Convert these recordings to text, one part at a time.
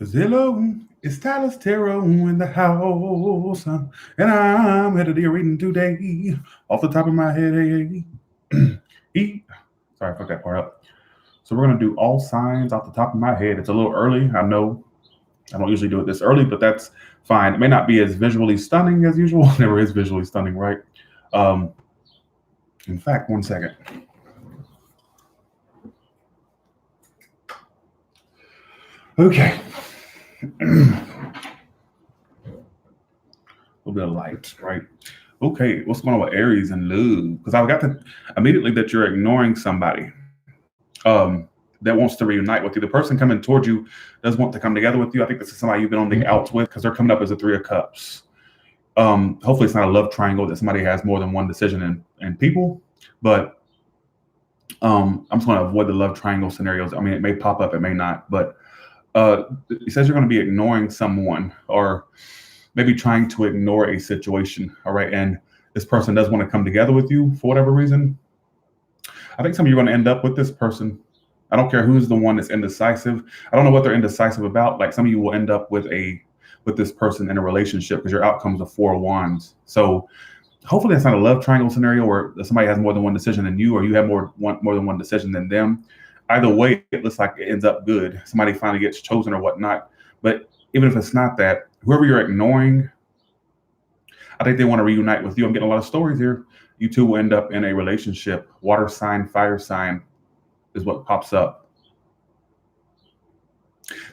Cause hello, it's Tyler Tarot in the house, and I'm headed to reading today off the top of my head. Sorry, I fucked that part up. So we're gonna do all signs off the top of my head. It's a little early, I know. I don't usually do it this early, but that's fine. It may not be as visually stunning as usual. It never is visually stunning, right? Um, in fact, one second. Okay. A little bit of light, right? Okay, what's going on with Aries and love? Because I've got to immediately that you're ignoring somebody that wants to reunite with you. The person coming towards you does want to come together with you. I think this is somebody you've been on the outs with because they're coming up as a Three of Cups. Hopefully, it's not a love triangle that somebody has more than one decision in people, but I'm just going to avoid the love triangle scenarios. I mean, it may pop up, it may not, but it says you're going to be ignoring someone or maybe trying to ignore a situation. All right. And this person does want to come together with you for whatever reason. I think some of you are going to end up with this person. I don't care who's the one that's indecisive. I don't know what they're indecisive about. Like some of you will end up with this person in a relationship because your outcome's a Four of Wands. So hopefully that's not a love triangle scenario where somebody has more than one decision than you, or you have more than one decision than them. Either way, it looks like it ends up good. Somebody finally gets chosen or whatnot. But even if it's not that, whoever you're ignoring, I think they want to reunite with you. I'm getting a lot of stories here. You two will end up in a relationship. Water sign, fire sign is what pops up.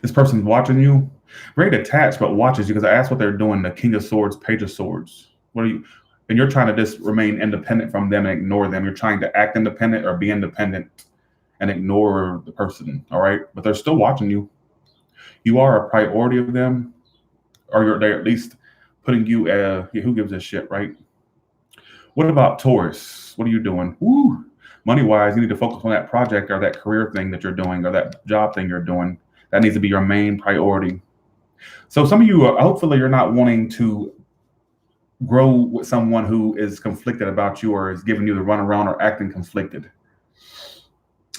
This person's watching you, very detached, but watches you because I asked what they're doing. The King of Swords, Page of Swords. What are you? And you're trying to just remain independent from them and ignore them. You're trying to act independent or be independent and ignore the person. All right. But they're still watching you. You are a priority of them, or they're at least putting you, who gives a shit, right? What about Taurus? What are you doing? Woo! Money-wise, you need to focus on that project or that career thing that you're doing or that job thing you're doing. That needs to be your main priority. So some of you, hopefully you're not wanting to grow with someone who is conflicted about you or is giving you the runaround or acting conflicted.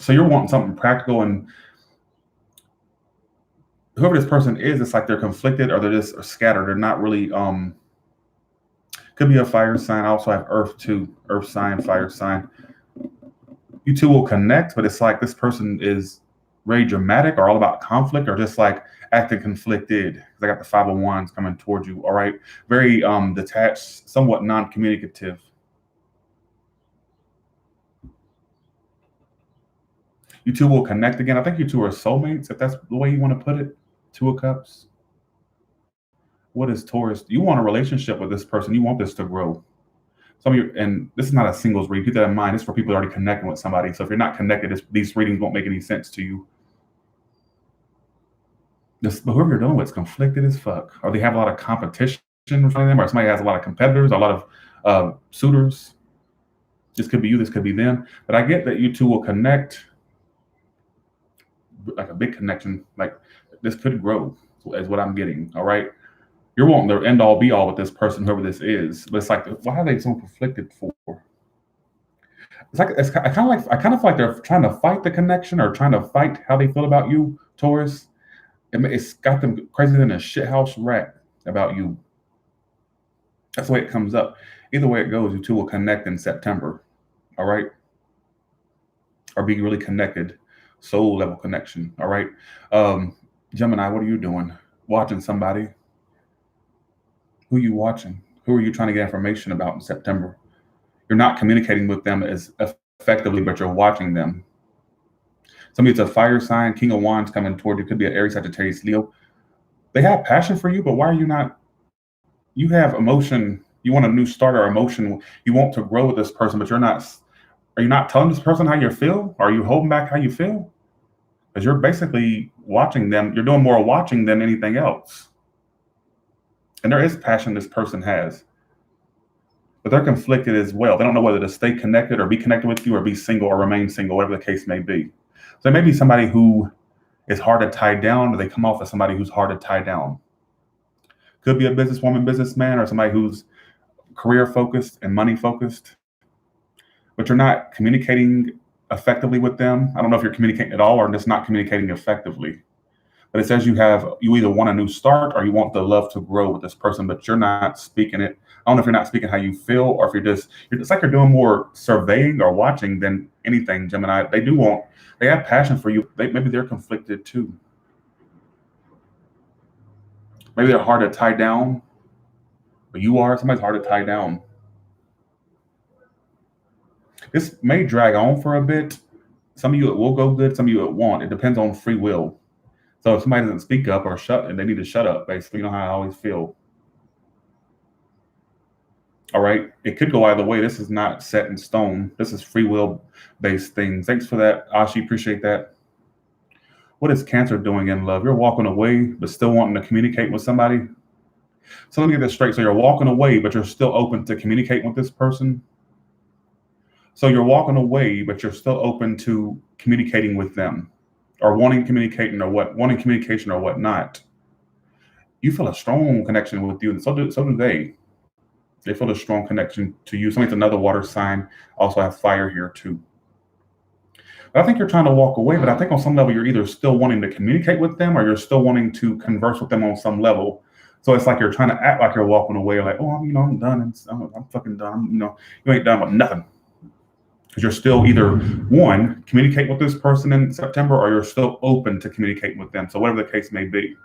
So you're wanting something practical, and whoever this person is, it's like they're conflicted or they're just scattered. They're not really, could be a fire sign. I also have earth too, earth sign, fire sign. You two will connect, but it's like this person is very dramatic or all about conflict or just like acting conflicted. Because I got the Five of Wands coming towards you. All right. Very detached, somewhat non-communicative. You two will connect again. I think you two are soulmates, if that's the way you want to put it. Two of Cups. What is Taurus? You want a relationship with this person. You want this to grow. Some of you, and this is not a singles read. Keep that in mind. It's for people already connecting with somebody. So if you're not connected, these readings won't make any sense to you. But whoever you're dealing with is conflicted as fuck, or they have a lot of competition in front of them, or somebody has a lot of competitors, a lot of suitors. This could be you, this could be them. But I get that you two will connect, like a big connection. Like this could grow, is what I'm getting. All right. You're wanting the end all be all with this person, whoever this is. But it's like, why are they so conflicted for? It's like I kind of feel like they're trying to fight the connection or trying to fight how they feel about you, Taurus. It's got them crazier than a shithouse rat about you. That's the way it comes up. Either way it goes, you two will connect in September. All right, or be really connected, soul level connection. All right, Gemini, what are you doing? Watching somebody. Who are you watching? Who are you trying to get information about in September? You're not communicating with them as effectively, but you're watching them. Somebody it's a fire sign, King of Wands coming toward you. Could be an Aries, Sagittarius, Leo. They have passion for you, but why are you not? You have emotion. You want a new start or emotion. You want to grow with this person, but you're not. Are you not telling this person how you feel? Are you holding back how you feel? Because you're basically watching them. You're doing more watching than anything else. And there is passion this person has. But they're conflicted as well. They don't know whether to stay connected or be connected with you or be single or remain single, whatever the case may be. So it may be somebody who is hard to tie down, or they come off as somebody who's hard to tie down. Could be a businesswoman, businessman, or somebody who's career focused and money focused. But you're not communicating effectively with them. I don't know if you're communicating at all or just not communicating effectively. But it says you either want a new start or you want the love to grow with this person, but you're not speaking it. I don't know if you're not speaking how you feel, or if it's like you're doing more surveying or watching than anything, Gemini. They have passion for you. Maybe they're conflicted too. Maybe they're hard to tie down, but somebody's hard to tie down. This may drag on for a bit. Some of you it will go good, some of you it won't. It depends on free will. So if somebody doesn't speak up or they need to shut up, basically, you know how I always feel. All right. It could go either way. This is not set in stone. This is free will based thing. Thanks for that, Ashi. Appreciate that. What is Cancer doing in love? You're walking away, but still wanting to communicate with somebody. So let me get this straight. So you're walking away, but you're still open to communicate with this person. So you're walking away, but you're still open to communicating with them, or wanting communication or whatnot. You feel a strong connection with you, and so do they. They feel a strong connection to you. Somebody's another water sign. Also have fire here too. But I think you're trying to walk away, but I think on some level you're either still wanting to communicate with them or you're still wanting to converse with them on some level. So it's like you're trying to act like you're walking away, like, oh, I'm done. I'm fucking done. You ain't done with nothing. Because you're still either, one, communicate with this person in September, or you're still open to communicate with them. So whatever the case may be.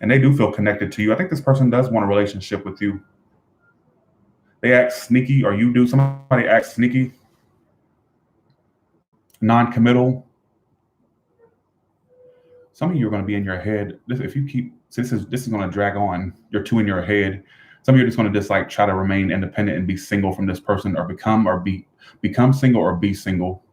And they do feel connected to you. I think this person does want a relationship with you. They act sneaky, or you do. Somebody acts sneaky, non-committal. Some of you are going to be in your head. If you keep, this is going to drag on. You're too in your head. Some of you are just going to just like try to remain independent and be single from this person, or become single or be single.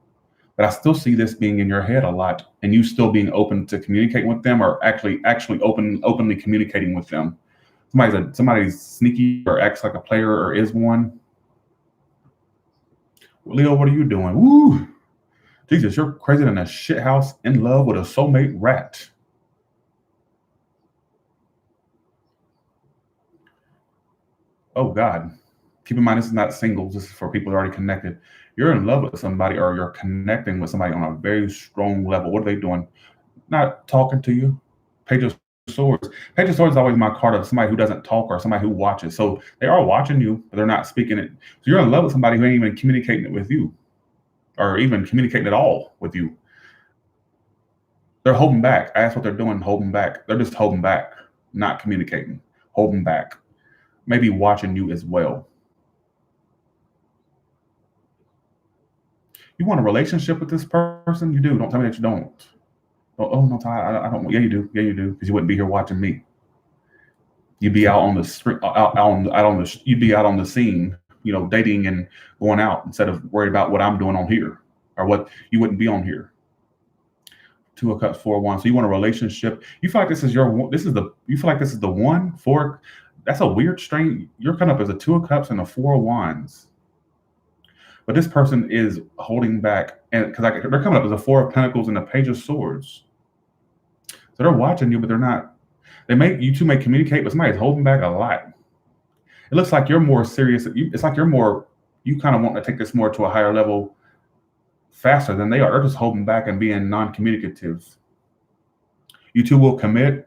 But I still see this being in your head a lot, and you still being open to communicate with them, or actually openly communicating with them. Somebody's sneaky or acts like a player or is one. Leo, what are you doing? Woo! Jesus, you're crazier than a shit house in love with a soulmate rat. Oh God. Keep in mind, this is not singles. This is for people who are already connected. You're in love with somebody, or you're connecting with somebody on a very strong level. What are they doing? Not talking to you. Page of Swords. Page of Swords is always my card of somebody who doesn't talk or somebody who watches. So they are watching you, but they're not speaking it. So you're in love with somebody who ain't even communicating it with you, or even communicating at all with you. They're holding back. I asked what they're doing, holding back. They're just holding back, not communicating, holding back. Maybe watching you as well. You want a relationship with this person? You do. Don't tell me that you don't. Oh no, Ty, I don't. Yeah, you do. Yeah, you do. Because you wouldn't be here watching me. You'd be out on the street, you'd be out on the scene, dating and going out, instead of worried about what I'm doing on here, or what you wouldn't be on here. 2 of Cups, 4 of Wands. So you want a relationship. You feel like you feel like this is the one. 4. That's a weird strain. You're coming up as a 2 of Cups and a 4 of Wands. But this person is holding back, and because they're coming up as a 4 of Pentacles and a Page of Swords. So they're watching you, but they're not. You two may communicate, but somebody's holding back a lot. It looks like you're more serious. It's like you kind of want to take this more to a higher level faster than they are. They're just holding back and being non-communicative. You two will commit.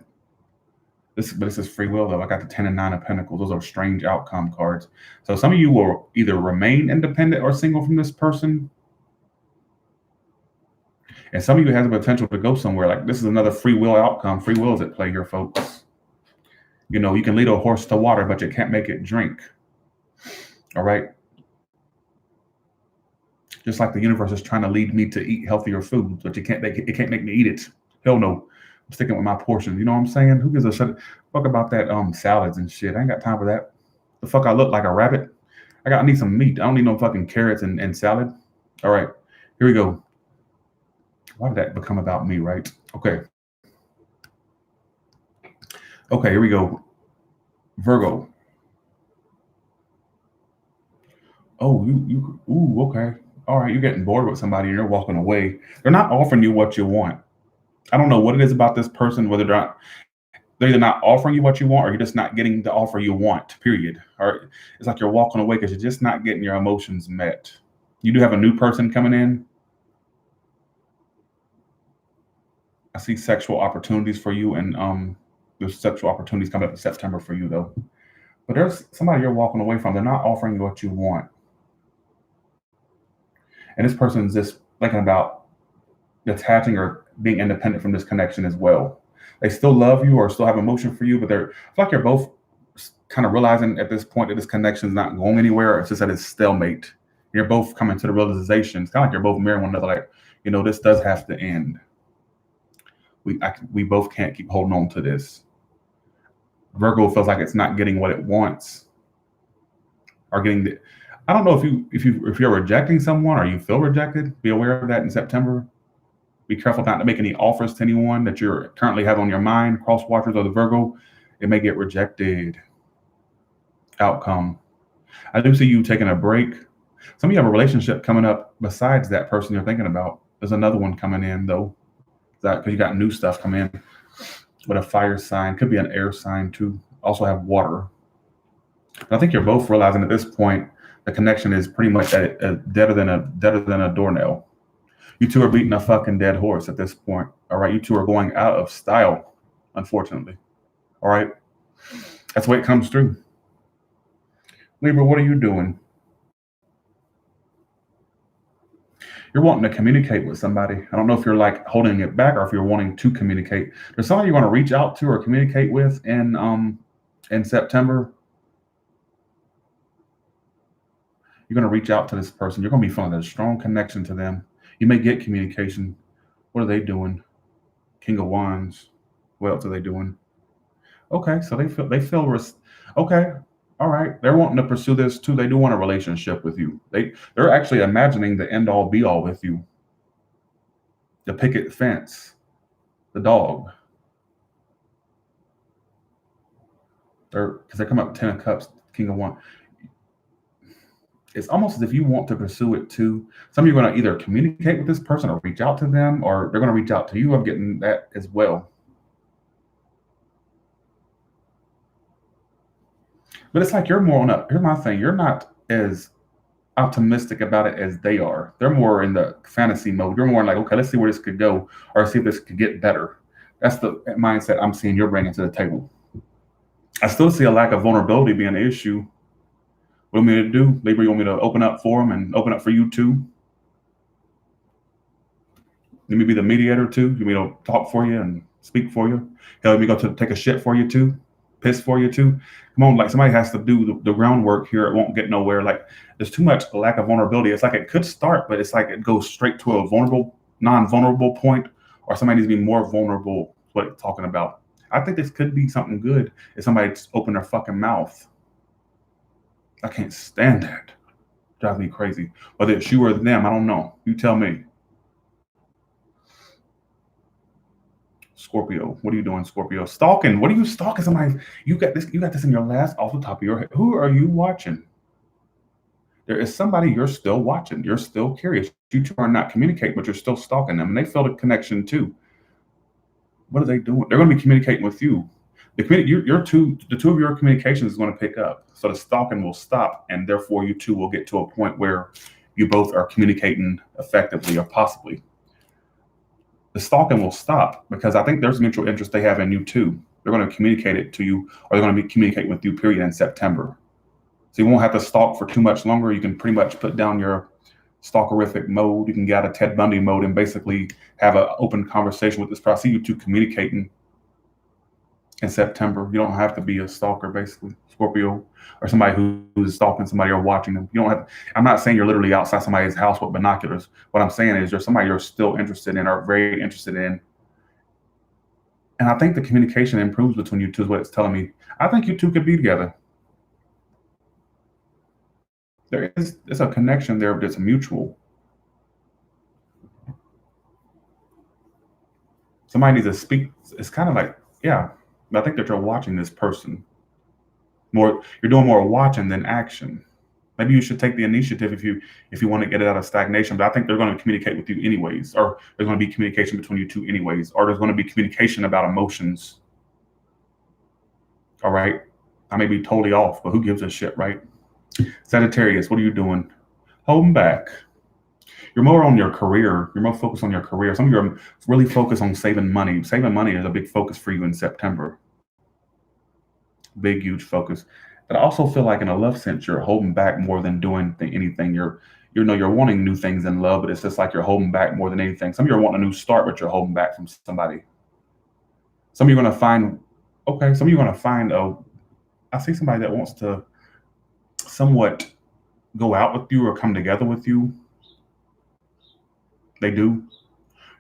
But this is free will, though. I got the 10 and 9 of Pentacles. Those are strange outcome cards. So some of you will either remain independent or single from this person. And some of you has the potential to go somewhere. Like, this is another free will outcome. Free will is at play here, folks. You can lead a horse to water, but you can't make it drink. All right? Just like the universe is trying to lead me to eat healthier food, but it can't make me eat it. Hell no. I'm sticking with my portion. You know what I'm saying? Who gives a shit? Fuck about that salads and shit. I ain't got time for that. The fuck I look like a rabbit? I need some meat. I don't need no fucking carrots and salad. All right, here we go. Why did that become about me, right? Okay, here we go. Virgo. Oh, okay. All right, you're getting bored with somebody and you're walking away. They're not offering you what you want. I don't know what it is about this person, whether they're either not offering you what you want, or you're just not getting the offer you want, period. Or it's like you're walking away because you're just not getting your emotions met. You do have a new person coming in. I see sexual opportunities for you, and there's sexual opportunities coming up in September for you though. But there's somebody you're walking away from. They're not offering you what you want, and this person's just thinking about detaching or being independent from this connection as well. They still love you or still have emotion for you, but they're I feel like you're both kind of realizing at this point that this connection is not going anywhere. It's just at its stalemate. You're both coming to the realization. It's kind of like you're both mirroring one another. Like, this does have to end. We both can't keep holding on to this. Virgo feels like it's not getting what it wants, or getting the. I don't know if you're rejecting someone or you feel rejected. Be aware of that in September. Be careful not to make any offers to anyone that you're currently have on your mind. Cross watchers or the Virgo, it may get rejected. Outcome. I do see you taking a break. Some of you have a relationship coming up besides that person you're thinking about. There's another one coming in though. That because you got new stuff coming in with a fire sign, could be an air sign too. Also have water. But I think you're both realizing at this point the connection is pretty much deader than a doornail. You two are beating a fucking dead horse at this point. All right, you two are going out of style, unfortunately. All right, that's the way it comes through. Libra, what are you doing? You're wanting to communicate with somebody. I don't know if you're like holding it back or if you're wanting to communicate. There's somebody you want to reach out to or communicate with in September. You're going to reach out to this person. You're going to be feeling a strong connection to them. You may get communication. What are they doing? King of Wands. What else are they doing? Okay, so okay. All right, they're wanting to pursue this too. They do want a relationship with you. They're actually imagining the end all be all with you. The picket fence, the dog. Because they come up 10 of Cups, King of Wands. It's almost as if you want to pursue it too. Some of you are going to either communicate with this person or reach out to them, or they're going to reach out to you. I'm getting that as well. But it's like you're more on a. Here's my thing: you're not as optimistic about it as they are. They're more in the fantasy mode. You're more like, okay, let's see where this could go, or see if this could get better. That's the mindset I'm seeing you're bringing to the table. I still see a lack of vulnerability being an issue. What do you want me to do? Libra, you want me to open up for them and open up for you too? Let me be the mediator too. You want me to talk for you and speak for you? Hell, let me go to take a shit for you too? Piss for you too? Come on, like somebody has to do the groundwork here. It won't get nowhere. Like there's too much lack of vulnerability. It's like it could start, but it's like it goes straight to a non-vulnerable point, or somebody needs to be more vulnerable. What it's talking about. I think this could be something good if somebody just open their fucking mouth. I can't stand that. Drives me crazy. Whether it's you or them, I don't know. You tell me. Scorpio, what are you doing, Scorpio? Stalking. What are you stalking somebody? You got this in your last off the top of your head. Who are you watching? There is somebody you're still watching. You're still curious. You two are not communicating, but you're still stalking them. And they feel the connection too. What are they doing? They're going to be communicating with you. The two of your communications is going to pick up. So the stalking will stop, and therefore you two will get to a point where you both are communicating effectively or possibly. The stalking will stop because I think there's mutual interest they have in you too. They're going to communicate it to you, or they're going to be communicating with you, period, in September. So you won't have to stalk for too much longer. You can pretty much put down your stalkerific mode. You can get out of Ted Bundy mode and basically have an open conversation with this person. I see you two communicating in September. You don't have to be a stalker, basically, Scorpio, or somebody who's stalking somebody or watching them. You don't have. I'm not saying you're literally outside somebody's house with binoculars. What I'm saying is there's somebody you're still interested in or very interested in. And I think the communication improves between you two is what it's telling me. I think you two could be together. There's a connection there that's mutual. Somebody needs to speak. It's kind of like, yeah, I think that you're watching this person more. You're doing more watching than action. Maybe you should take the initiative if you want to get it out of stagnation. But I think they're going to communicate with you anyways, or there's going to be communication between you two anyways, or there's going to be communication about emotions. All right, I may be totally off, but who gives a shit, right? Sagittarius, what are you doing? Holding back. You're more on your career. You're more focused on your career. Some of you are really focused on saving money. Saving money is a big focus for you in September. Big, huge focus. But I also feel like in a love sense, you're holding back more than doing anything. You're wanting new things in love, but it's just like you're holding back more than anything. Some of you are wanting a new start, but you're holding back from somebody. Some of you are going to find, okay, some of you are going to find, I see somebody that wants to somewhat go out with you or come together with you. They do.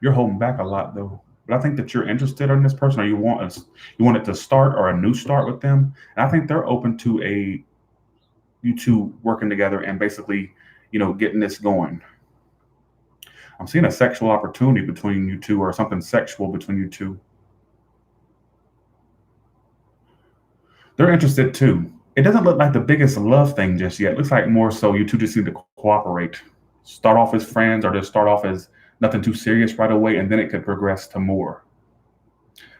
You're holding back a lot though. But I think that you're interested in this person, or you want it to start or a new start with them. And I think they're open to you two working together and basically, getting this going. I'm seeing a sexual opportunity between you two, or something sexual between you two. They're interested too. It doesn't look like the biggest love thing just yet. It looks like more so you two just need to cooperate. Start off as friends, or just start off as nothing too serious right away, and then it could progress to more.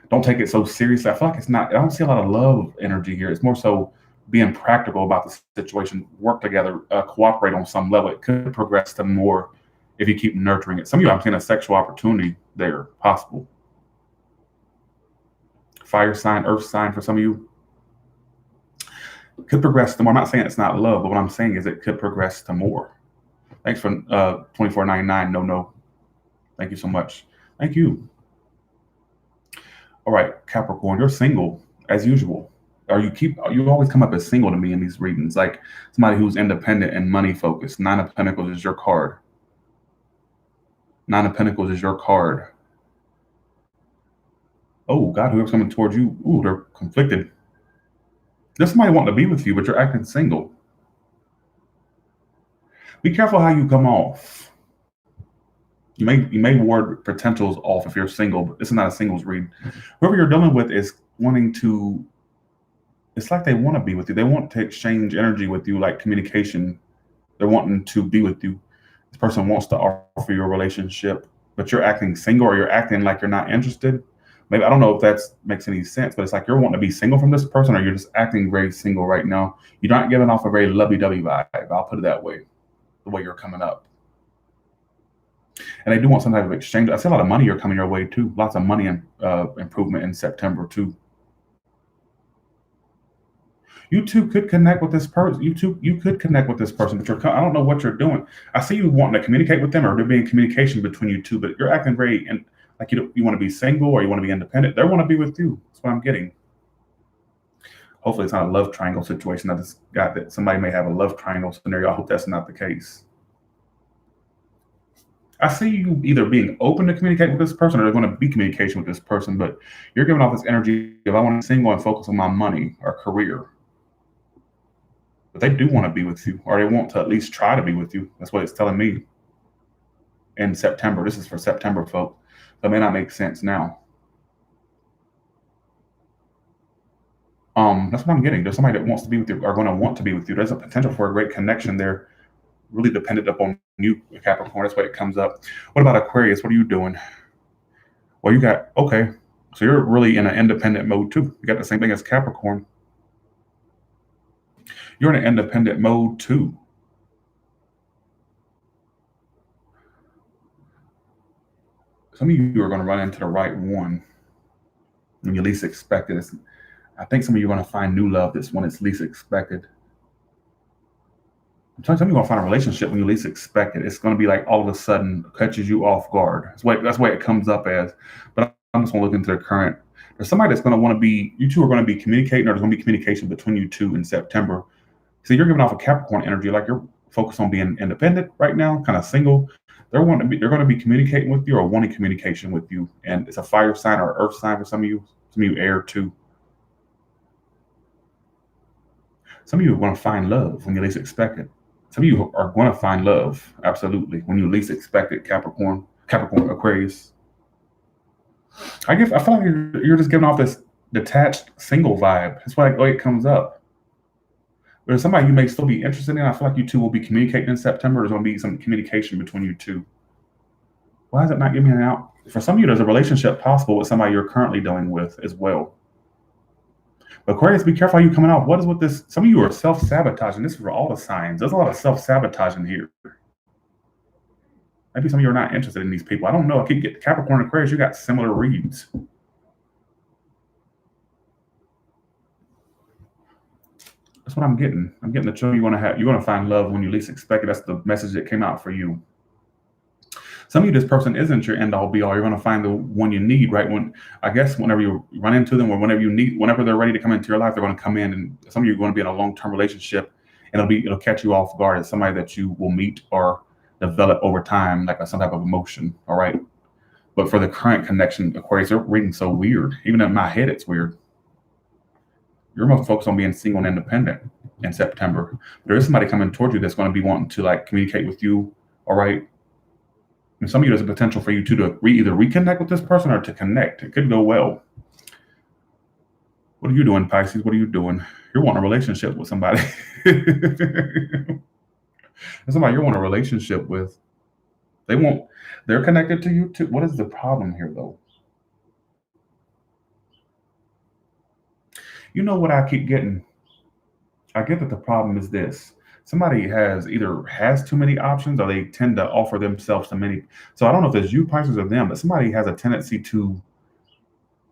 Don't take it so seriously. I feel like it's not, I don't see a lot of love energy here. It's more so being practical about the situation, work together, cooperate on some level. It could progress to more if you keep nurturing it. Some of you, I'm seeing a sexual opportunity there, possible. Fire sign, earth sign for some of you. Could progress to more. I'm not saying it's not love, but what I'm saying is it could progress to more. Thanks for $24.99. No. Thank you so much. Thank you. All right, Capricorn, you're single as usual. You always come up as single to me in these readings, like somebody who's independent and money focused. Nine of Pentacles is your card. Nine of Pentacles is your card. Oh God, whoever's coming towards you, ooh, they're conflicted. There's somebody wanting to be with you, but you're acting single. Be careful how you come off. You may ward potentials off if you're single, but this is not a singles read. Whoever you're dealing with is wanting to, it's like they want to be with you. They want to exchange energy with you, like communication. They're wanting to be with you. This person wants to offer you a relationship, but you're acting single, or you're acting like you're not interested. Maybe, I don't know if that makes any sense, but it's like you're wanting to be single from this person, or you're just acting very single right now. You're not giving off a very lovey-dovey vibe. I'll put it that way, the way you're coming up. And they do want some type of exchange. I see a lot of money are coming your way too. Lots of money improvement in September too. You two could connect with this person. You could connect with this person, but I don't know what you're doing. I see you wanting to communicate with them, or there being communication between you two, but you're acting very like you want to be single, or you want to be independent. They want to be with you. That's what I'm getting. Hopefully it's not a love triangle situation. I just got that somebody may have a love triangle scenario. I hope that's not the case. I see you either being open to communicate with this person, or there's going to be communication with this person, but you're giving off this energy of I want to be single and focus on my money or career. But they do want to be with you, or they want to at least try to be with you. That's what it's telling me in September. This is for September, folks. That may not make sense now. That's what I'm getting. There's somebody that wants to be with you, or going to want to be with you. There's a potential for a great connection there, really dependent upon you, Capricorn. That's why it comes up. What about Aquarius? What are you doing? Well, okay. So you're really in an independent mode too. You got the same thing as Capricorn. You're in an independent mode too. Some of you are going to run into the right one when you least expect it. I think some of you are going to find new love this when it's least expected. I'm telling you, some of you are going to find a relationship when you least expect it. It's going to be like all of a sudden catches you off guard. That's why it comes up as. But I'm just going to look into the current. There's somebody that's going to want to be, you two are going to be communicating, or there's going to be communication between you two in September. So you're giving off a Capricorn energy, like you're focused on being independent right now, kind of single. They're going to be communicating with you, or wanting communication with you. And it's a fire sign or earth sign for some of you. Some of you air too. Some of you are going to find love when you least expect it. Some of you are going to find love, absolutely, when you least expect it, Capricorn, Aquarius. I feel like you're just giving off this detached, single vibe. That's why it comes up. But there's somebody you may still be interested in. I feel like you two will be communicating in September. There's going to be some communication between you two. Why is it not giving me an out? For some of you, there's a relationship possible with somebody you're currently dealing with as well. But Aquarius, be careful how you coming off. What is with this? Some of you are self-sabotaging. This is for all the signs. There's a lot of self-sabotaging here. Maybe some of you are not interested in these people. I don't know. I keep getting Capricorn and Aquarius. You got similar reads. That's what I'm getting. I'm getting the show you're going to find love when you least expect it. That's the message that came out for you. Some of you, this person isn't your end all be all. You're going to find the one you need, right? I guess whenever you run into them or whenever they're ready to come into your life, they're going to come in, and some of you are going to be in a long-term relationship, and it'll catch you off guard as somebody that you will meet or develop over time, like some type of emotion. All right. But for the current connection, Aquarius, they're reading so weird. Even in my head, it's weird. You're more focused on being single and independent in September. There is somebody coming towards you that's going to be wanting to like communicate with you. All right. And some of you, there's a potential for you to either reconnect with this person or to connect. It could go well. What are you doing, Pisces? What are you doing? You're wanting a relationship with somebody. Somebody you're wanting a relationship with. They're connected to you too. What is the problem here, though? You know what I keep getting? I get that the problem is this. Somebody either has too many options or they tend to offer themselves to many. So I don't know if it's you, Pisces, or them, but somebody has a tendency to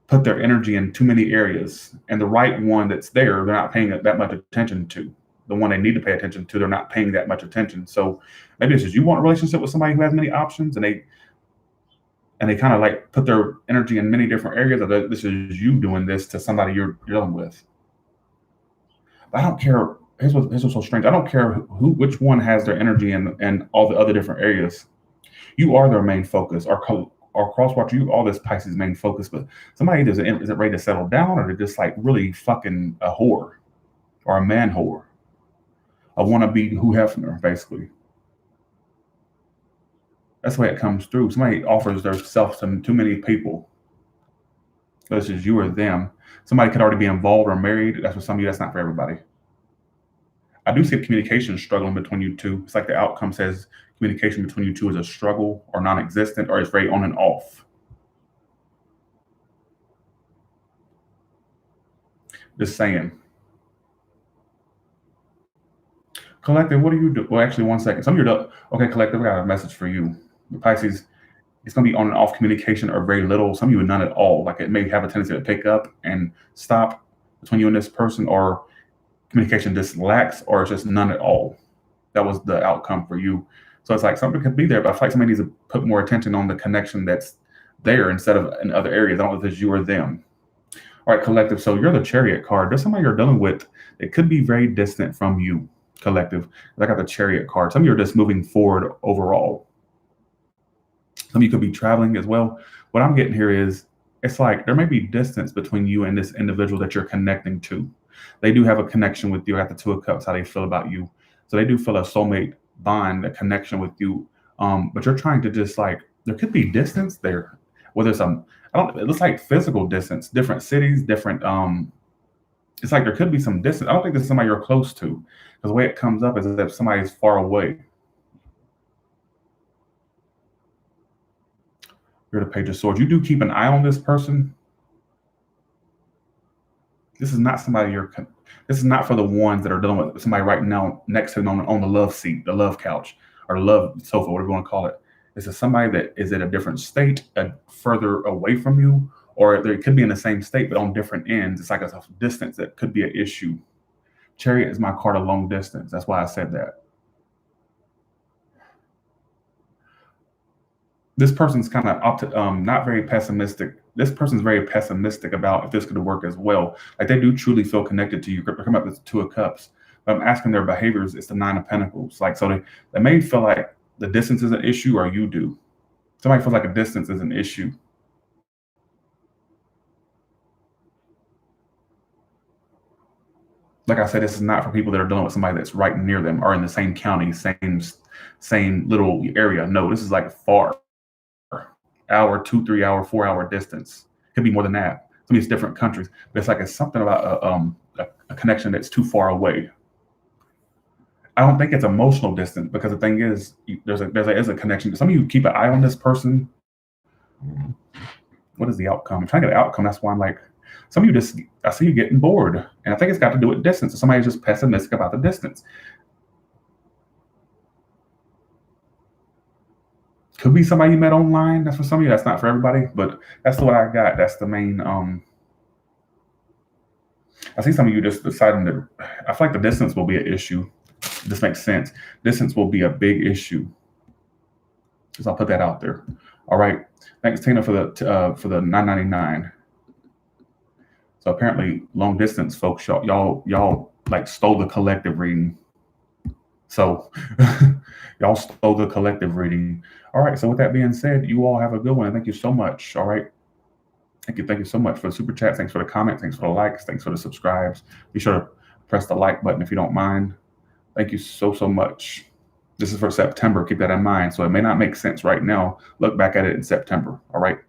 put their energy in too many areas, and the right one that's there, they're not paying that much attention to. The one they need to pay attention to, they're not paying that much attention. So maybe it's just you want a relationship with somebody who has many options, and they kind of like put their energy in many different areas. Or this is you doing this to somebody you're dealing with. I don't care. Here's what's so strange. I don't care which one has their energy in all the other different areas. You are their main focus. Or crosswatch, you all this Pisces main focus. But somebody isn't ready to settle down, or they're just like really fucking a whore or a man whore. A wannabe Hugh Hefner, basically. That's the way it comes through. Somebody offers their self to too many people. So this is you or them. Somebody could already be involved or married. That's for some of you. That's not for everybody. I do see a communication struggling between you two. It's like the outcome says communication between you two is a struggle or non-existent, or it's very on and off. Just saying. Collective, what do you do? Well, actually, one second. Some of you okay, Collective, I got a message for you. The Pisces, it's going to be on and off communication or very little. Some of you none at all. Like it may have a tendency to pick up and stop between you and this person, or communication just lacks, or it's just none at all. That was the outcome for you. So it's like something could be there, but I feel like somebody needs to put more attention on the connection that's there instead of in other areas. I don't know if it's you or them. All right, Collective. So you're the Chariot card. There's somebody you're dealing with that could be very distant from you, Collective. I got the Chariot card. Some of you are just moving forward overall. Some of you could be traveling as well. What I'm getting here is it's like there may be distance between you and this individual that you're connecting to. They do have a connection with you. I got the Two of Cups, how they feel about you. So they do feel a soulmate bond, a connection with you. But you're trying to just like, there could be distance there. Whether it's it looks like physical distance, different cities, different, it's like there could be some distance. I don't think this is somebody you're close to, because the way it comes up is as if somebody is far away. You're the Page of Swords. You do keep an eye on this person. This is not somebody this is not for the ones that are dealing with somebody right now next to them on the love seat, the love couch, or the love sofa, whatever you want to call it. This is somebody that is in a different state, further away from you, or they could be in the same state, but on different ends. It's like a distance that could be an issue. Chariot is my card of long distance. That's why I said that. This person's kind of not very pessimistic. This person's very pessimistic about if this could work as well. Like they do truly feel connected to you. They're coming up with the Two of Cups. But I'm asking their behaviors. It's the Nine of Pentacles. Like, so they may feel like the distance is an issue, or you do. Somebody feels like a distance is an issue. Like I said, this is not for people that are dealing with somebody that's right near them or in the same county, same little area. No, this is like far. Hour, 2, 3 hour, 4 hour distance. Could be more than that. Some of these different countries, but it's something about a connection that's too far away. I don't think it's emotional distance, because the thing is, there's a connection. Some of you keep an eye on this person. What is the outcome? I'm trying to get an outcome. That's why I'm like, some of you I see you getting bored, and I think it's got to do with distance. Somebody's just pessimistic about the distance. Could be somebody you met online. That's for some of you. That's not for everybody, but that's what I got. That's the main. I see some of you just deciding that. I feel like the distance will be an issue. This makes sense. Distance will be a big issue. So I'll put that out there. All right. Thanks, Tina, for the $9.99. So apparently, long distance folks, y'all like stole the collective reading. So y'all stole the collective reading. All right. So with that being said, you all have a good one. And thank you so much. All right. Thank you so much for the super chat. Thanks for the comments. Thanks for the likes. Thanks for the subscribes. Be sure to press the like button if you don't mind. Thank you so much. This is for September. Keep that in mind. So it may not make sense right now. Look back at it in September. All right.